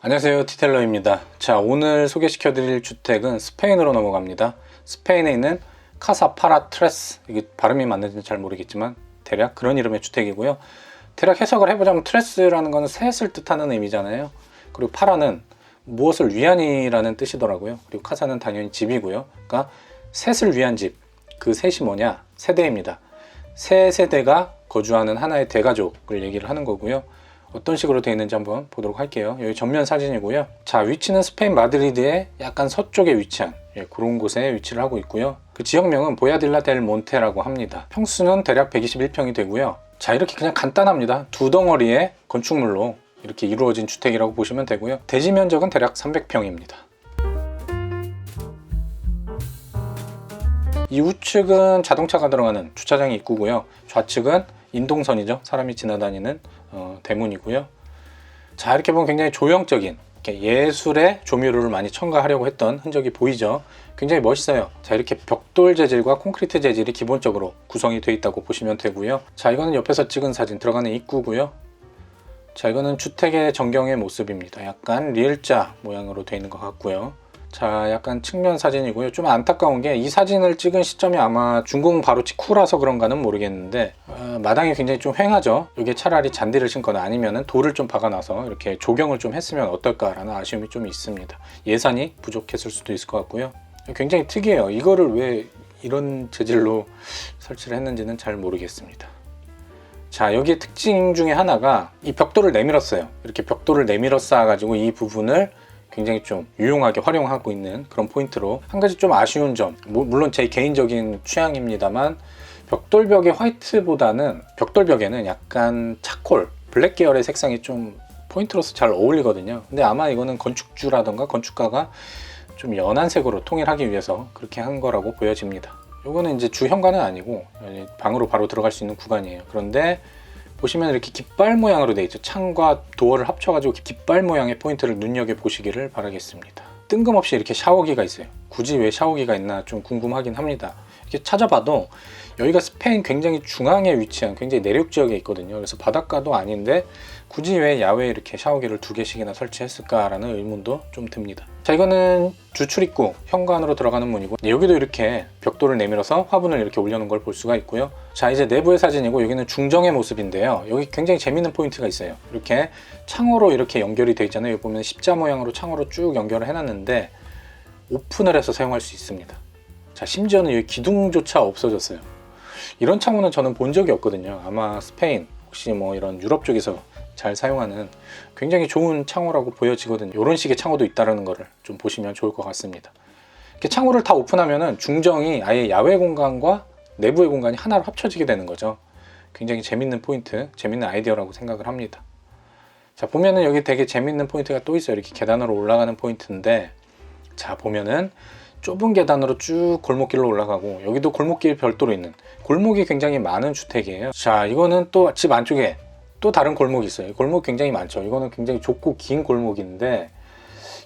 안녕하세요, 티텔러입니다. 자, 오늘 소개시켜 드릴 주택은 스페인으로 넘어갑니다. 스페인에 있는 카사 파라 트레스, 이게 발음이 맞는지는 잘 모르겠지만 대략 그런 이름의 주택이고요. 대략 해석을 해보자면 트레스라는 거는 셋을 뜻하는 의미잖아요. 그리고 파라는 무엇을 위한이라는 뜻이더라고요. 그리고 카사는 당연히 집이고요. 그러니까 셋을 위한 집, 그 셋이 뭐냐? 세대입니다. 세 세대가 거주하는 하나의 대가족을 얘기를 하는 거고요. 어떤 식으로 되어 있는지 한번 보도록 할게요. 여기 전면 사진이고요. 자, 위치는 스페인 마드리드의 약간 서쪽에 위치한 그런 곳에 위치를 하고 있고요. 그 지역명은 보야딜라 델 몬테라고 합니다. 평수는 대략 121평이 되고요. 자, 이렇게 그냥 간단합니다. 두 덩어리의 건축물로 이렇게 이루어진 주택이라고 보시면 되고요. 대지 면적은 대략 300평입니다. 이 우측은 자동차가 들어가는 주차장이 입구고요. 좌측은 인동선이죠. 사람이 지나다니는 대문이고요. 자, 이렇게 보면 굉장히 조형적인 예술의 조미료를 많이 첨가하려고 했던 흔적이 보이죠. 굉장히 멋있어요. 자, 이렇게 벽돌 재질과 콘크리트 재질이 기본적으로 구성이 되어 있다고 보시면 되고요. 자, 이거는 옆에서 찍은 사진, 들어가는 입구고요. 자, 이거는 주택의 전경의 모습입니다. 약간 리을자 모양으로 되어 있는 것 같고요. 자, 약간 측면 사진이고요. 좀 안타까운 게 이 사진을 찍은 시점이 아마 준공 바로 직후라서 그런가는 모르겠는데 마당이 굉장히 좀 휑하죠. 이게 차라리 잔디를 심거나 아니면 돌을 좀 박아놔서 이렇게 조경을 좀 했으면 어떨까라는 아쉬움이 좀 있습니다. 예산이 부족했을 수도 있을 것 같고요. 굉장히 특이해요. 이거를 왜 이런 재질로 설치를 했는지는 잘 모르겠습니다. 자, 여기에 특징 중에 하나가 이 벽돌을 내밀었어요. 이렇게 벽돌을 내밀어 쌓아가지고 이 부분을 굉장히 좀 유용하게 활용하고 있는 그런 포인트로, 한 가지 좀 아쉬운 점, 물론 제 개인적인 취향입니다만 벽돌벽의 화이트보다는 벽돌벽에는 약간 차콜, 블랙 계열의 색상이 좀 포인트로서 잘 어울리거든요. 근데 아마 이거는 건축주라던가 건축가가 좀 연한 색으로 통일하기 위해서 그렇게 한 거라고 보여집니다. 이거는 이제 주 현관은 아니고 방으로 바로 들어갈 수 있는 구간이에요. 그런데 보시면 이렇게 깃발 모양으로 되어 있죠. 창과 도어를 합쳐가지고 깃발 모양의 포인트를 눈여겨보시기를 바라겠습니다. 뜬금없이 이렇게 샤워기가 있어요. 굳이 왜 샤워기가 있나 좀 궁금하긴 합니다. 이렇게 찾아봐도 여기가 스페인 굉장히 중앙에 위치한 굉장히 내륙 지역에 있거든요. 그래서 바닷가도 아닌데 굳이 왜 야외에 이렇게 샤워기를 2개씩이나 설치했을까라는 의문도 좀 듭니다. 자, 이거는 주출입구 현관으로 들어가는 문이고, 여기도 이렇게 벽돌을 내밀어서 화분을 이렇게 올려놓은 걸 볼 수가 있고요. 자, 이제 내부의 사진이고, 여기는 중정의 모습인데요. 여기 굉장히 재밌는 포인트가 있어요. 이렇게 창호로 이렇게 연결이 되어 있잖아요. 여기 보면 십자 모양으로 창호로 쭉 연결을 해놨는데 오픈을 해서 사용할 수 있습니다. 자, 심지어는 여기 기둥조차 없어졌어요. 이런 창호는 저는 본 적이 없거든요. 아마 스페인 혹시 뭐 이런 유럽 쪽에서 잘 사용하는 굉장히 좋은 창호라고 보여지거든요. 이런 식의 창호도 있다는 것을 좀 보시면 좋을 것 같습니다. 이렇게 창호를 다 오픈하면은 중정이 아예 야외 공간과 내부의 공간이 하나로 합쳐지게 되는 거죠. 굉장히 재밌는 포인트, 재밌는 아이디어라고 생각을 합니다. 자, 보면은 여기 되게 재밌는 포인트가 또 있어요. 이렇게 계단으로 올라가는 포인트인데, 자, 보면은 좁은 계단으로 쭉 골목길로 올라가고, 여기도 골목길 별도로 있는 골목이 굉장히 많은 주택이에요. 자, 이거는 또 집 안쪽에 또 다른 골목이 있어요. 골목 굉장히 많죠. 이거는 굉장히 좁고 긴 골목인데,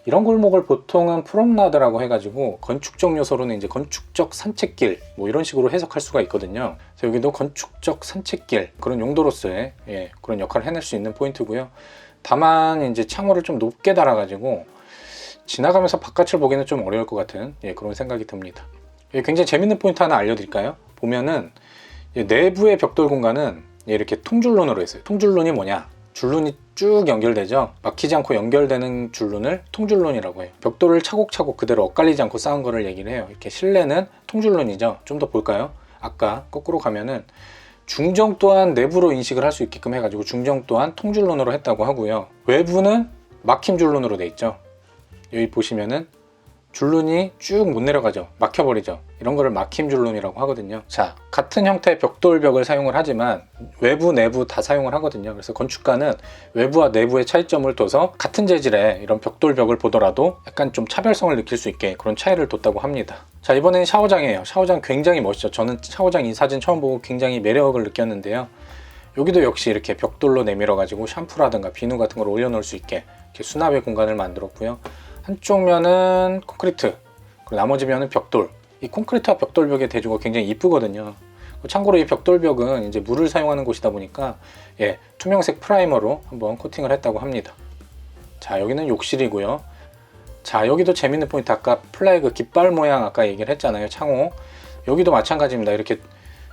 이런 골목을 보통은 프롬나드라고 해가지고 건축적 요소로는 이제 건축적 산책길 뭐 이런 식으로 해석할 수가 있거든요. 그래서 여기도 건축적 산책길 그런 용도로서의 그런 역할을 해낼 수 있는 포인트고요. 다만 이제 창호를 좀 높게 달아가지고 지나가면서 바깥을 보기는 좀 어려울 것 같은 그런 생각이 듭니다. 굉장히 재밌는 포인트 하나 알려드릴까요? 보면은 내부의 벽돌 공간은 이렇게 통줄론으로 했어요. 통줄론이 뭐냐? 줄눈이 쭉 연결되죠. 막히지 않고 연결되는 줄눈을 통줄론이라고 해요. 벽돌을 차곡차곡 그대로 엇갈리지 않고 쌓은 거를 얘기를 해요. 이렇게 실내는 통줄론이죠. 좀 더 볼까요? 아까 거꾸로 가면은 중정 또한 내부로 인식을 할 수 있게끔 해가지고 중정 또한 통줄론으로 했다고 하고요. 외부는 막힘 줄론으로 돼 있죠. 여기 보시면은 줄눈이 쭉 못 내려가죠. 막혀버리죠. 이런 거를 막힘 줄눈이라고 하거든요. 자, 같은 형태의 벽돌벽을 사용을 하지만 외부 내부 다 사용을 하거든요. 그래서 건축가는 외부와 내부의 차이점을 둬서 같은 재질의 이런 벽돌벽을 보더라도 약간 좀 차별성을 느낄 수 있게 그런 차이를 뒀다고 합니다. 자, 이번에는 샤워장이에요. 샤워장 굉장히 멋있죠. 저는 샤워장 이 사진 처음 보고 굉장히 매력을 느꼈는데요. 여기도 역시 이렇게 벽돌로 내밀어 가지고 샴푸라든가 비누 같은 걸 올려놓을 수 있게 이렇게 수납의 공간을 만들었고요. 한쪽 면은 콘크리트, 그리고 나머지 면은 벽돌. 이 콘크리트와 벽돌벽의 대조가 굉장히 이쁘거든요. 참고로 이 벽돌벽은 이제 물을 사용하는 곳이다 보니까 투명색 프라이머로 한번 코팅을 했다고 합니다. 자, 여기는 욕실이고요. 자, 여기도 재밌는 포인트, 아까 플래그 깃발 모양 아까 얘기를 했잖아요. 창호. 여기도 마찬가지입니다. 이렇게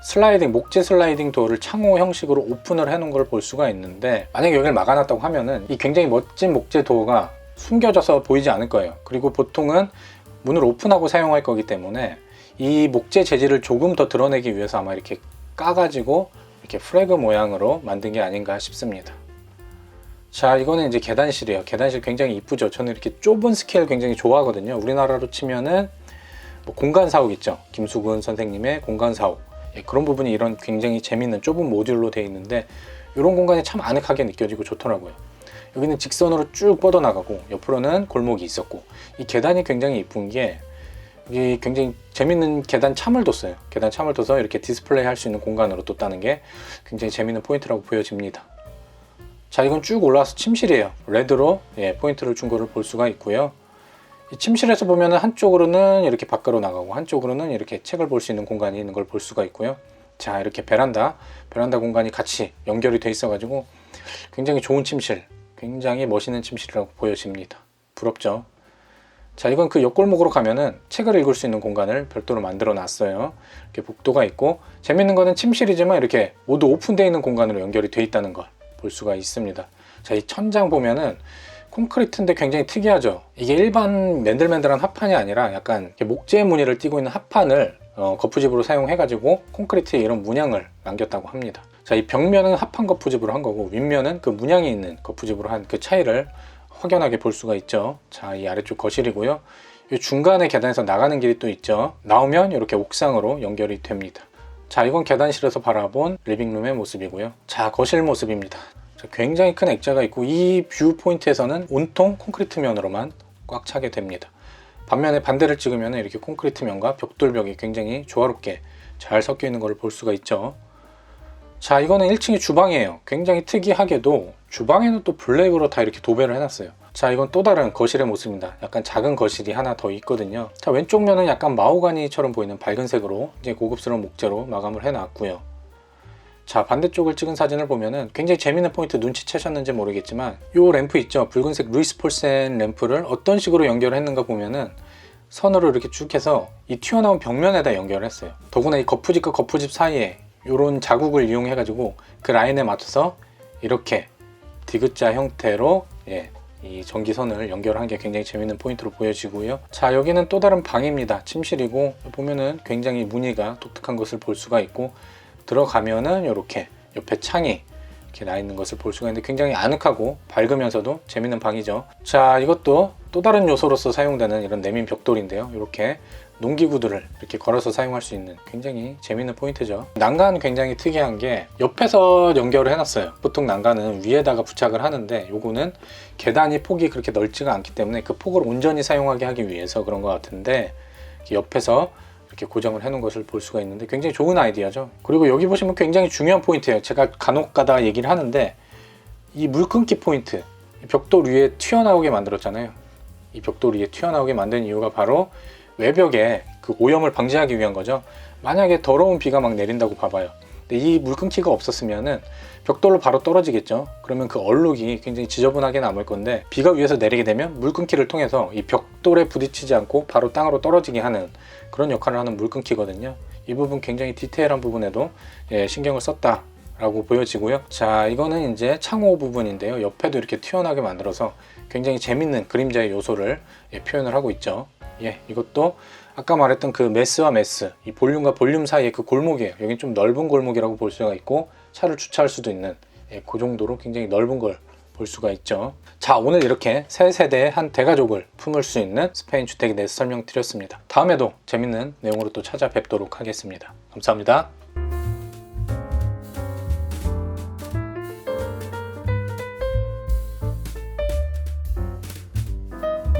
슬라이딩, 목재 슬라이딩 도어를 창호 형식으로 오픈을 해놓은 걸 볼 수가 있는데, 만약에 여기를 막아놨다고 하면은 이 굉장히 멋진 목재 도어가 숨겨져서 보이지 않을 거예요. 그리고 보통은 문을 오픈하고 사용할 거기 때문에 이 목재 재질을 조금 더 드러내기 위해서 아마 이렇게 까가지고 이렇게 플래그 모양으로 만든 게 아닌가 싶습니다. 자, 이거는 이제 계단실이에요. 계단실 굉장히 이쁘죠. 저는 이렇게 좁은 스케일 굉장히 좋아하거든요. 우리나라로 치면은 뭐 공간 사옥 있죠. 김수근 선생님의 공간 사옥. 예, 그런 부분이 이런 굉장히 재밌는 좁은 모듈로 되어 있는데, 이런 공간이 참 아늑하게 느껴지고 좋더라고요. 여기는 직선으로 쭉 뻗어나가고 옆으로는 골목이 있었고, 이 계단이 굉장히 이쁜 게 여기 굉장히 재밌는 계단 참을 뒀어요. 계단 참을 둬서 이렇게 디스플레이 할 수 있는 공간으로 뒀다는 게 굉장히 재밌는 포인트라고 보여집니다. 자, 이건 쭉 올라와서 침실이에요. 레드로 포인트를 준 거를 볼 수가 있고요. 이 침실에서 보면은 한쪽으로는 이렇게 밖으로 나가고 한쪽으로는 이렇게 책을 볼 수 있는 공간이 있는 걸 볼 수가 있고요. 자, 이렇게 베란다 공간이 같이 연결이 돼 있어 가지고 굉장히 좋은 침실, 굉장히 멋있는 침실이라고 보여집니다. 부럽죠? 자, 이건 그 옆골목으로 가면은 책을 읽을 수 있는 공간을 별도로 만들어 놨어요. 이렇게 복도가 있고, 재밌는 거는 침실이지만 이렇게 모두 오픈되어 있는 공간으로 연결이 돼 있다는 걸 볼 수가 있습니다. 자, 이 천장 보면은 콘크리트인데 굉장히 특이하죠. 이게 일반 맨들맨들한 합판이 아니라 약간 목재 무늬를 띠고 있는 합판을 거푸집으로 사용해 가지고 콘크리트에 이런 문양을 남겼다고 합니다. 자, 이 벽면은 합판 거푸집으로 한 거고, 윗면은 그 문양이 있는 거푸집으로 한 그 차이를 확연하게 볼 수가 있죠. 자, 이 아래쪽 거실이고요. 이 중간에 계단에서 나가는 길이 또 있죠. 나오면 이렇게 옥상으로 연결이 됩니다. 자, 이건 계단실에서 바라본 리빙룸의 모습이고요. 자, 거실 모습입니다. 자, 굉장히 큰 액자가 있고, 이 뷰 포인트에서는 온통 콘크리트 면으로만 꽉 차게 됩니다. 반면에 반대를 찍으면 이렇게 콘크리트 면과 벽돌벽이 굉장히 조화롭게 잘 섞여 있는 걸 볼 수가 있죠. 자, 이거는 1층이 주방이에요. 굉장히 특이하게도 주방에는 또 블랙으로 다 이렇게 도배를 해놨어요. 자, 이건 또 다른 거실의 모습입니다. 약간 작은 거실이 하나 더 있거든요. 자, 왼쪽 면은 약간 마호가니처럼 보이는 밝은 색으로 이제 고급스러운 목재로 마감을 해놨고요. 자, 반대쪽을 찍은 사진을 보면은 굉장히 재밌는 포인트 눈치채셨는지 모르겠지만, 이 램프 있죠? 붉은색 루이스 폴센 램프를 어떤 식으로 연결했는가 보면은 선으로 이렇게 쭉 해서 이 튀어나온 벽면에다 연결을 했어요. 더구나 이 거푸집과 거푸집 사이에 이런 자국을 이용해 가지고 그 라인에 맞춰서 이렇게 디귿자 형태로 이 전기선을 연결한 게 굉장히 재밌는 포인트로 보여지고요. 자, 여기는 또 다른 방입니다. 침실이고, 보면은 굉장히 무늬가 독특한 것을 볼 수가 있고, 들어가면은 이렇게 옆에 창이 이렇게 나 있는 것을 볼 수가 있는데 굉장히 아늑하고 밝으면서도 재밌는 방이죠. 자, 이것도 또 다른 요소로서 사용되는 이런 내민 벽돌인데요. 이렇게 농기구들을 이렇게 걸어서 사용할 수 있는 굉장히 재밌는 포인트죠. 난간 굉장히 특이한 게 옆에서 연결을 해놨어요. 보통 난간은 위에다가 부착을 하는데, 요거는 계단이 폭이 그렇게 넓지가 않기 때문에 그 폭을 온전히 사용하게 하기 위해서 그런 것 같은데, 옆에서 이렇게 고정을 해놓은 것을 볼 수가 있는데 굉장히 좋은 아이디어죠. 그리고 여기 보시면 굉장히 중요한 포인트예요. 제가 간혹가다 얘기를 하는데, 이 물끊기 포인트, 벽돌 위에 튀어나오게 만들었잖아요. 이 벽돌 위에 튀어나오게 만든 이유가 바로 외벽에 그 오염을 방지하기 위한 거죠. 만약에 더러운 비가 막 내린다고 봐봐요. 근데 이 물끊기가 없었으면은 벽돌로 바로 떨어지겠죠. 그러면 그 얼룩이 굉장히 지저분하게 남을 건데, 비가 위에서 내리게 되면 물끊기를 통해서 이 벽돌에 부딪히지 않고 바로 땅으로 떨어지게 하는 그런 역할을 하는 물끊기거든요. 이 부분 굉장히 디테일한 부분에도 신경을 썼다라고 보여지고요. 자, 이거는 이제 창호 부분인데요. 옆에도 이렇게 튀어나오게 만들어서 굉장히 재밌는 그림자의 요소를 표현을 하고 있죠. 이것도 아까 말했던 그 메스와 메스, 이 볼륨과 볼륨 사이의 그 골목이에요. 여긴 좀 넓은 골목이라고 볼 수가 있고, 차를 주차할 수도 있는 그 정도로 굉장히 넓은 걸 볼 수가 있죠. 자, 오늘 이렇게 세 세대의 한 대가족을 품을 수 있는 스페인 주택에 대해서 설명드렸습니다. 다음에도 재밌는 내용으로 또 찾아뵙도록 하겠습니다. 감사합니다.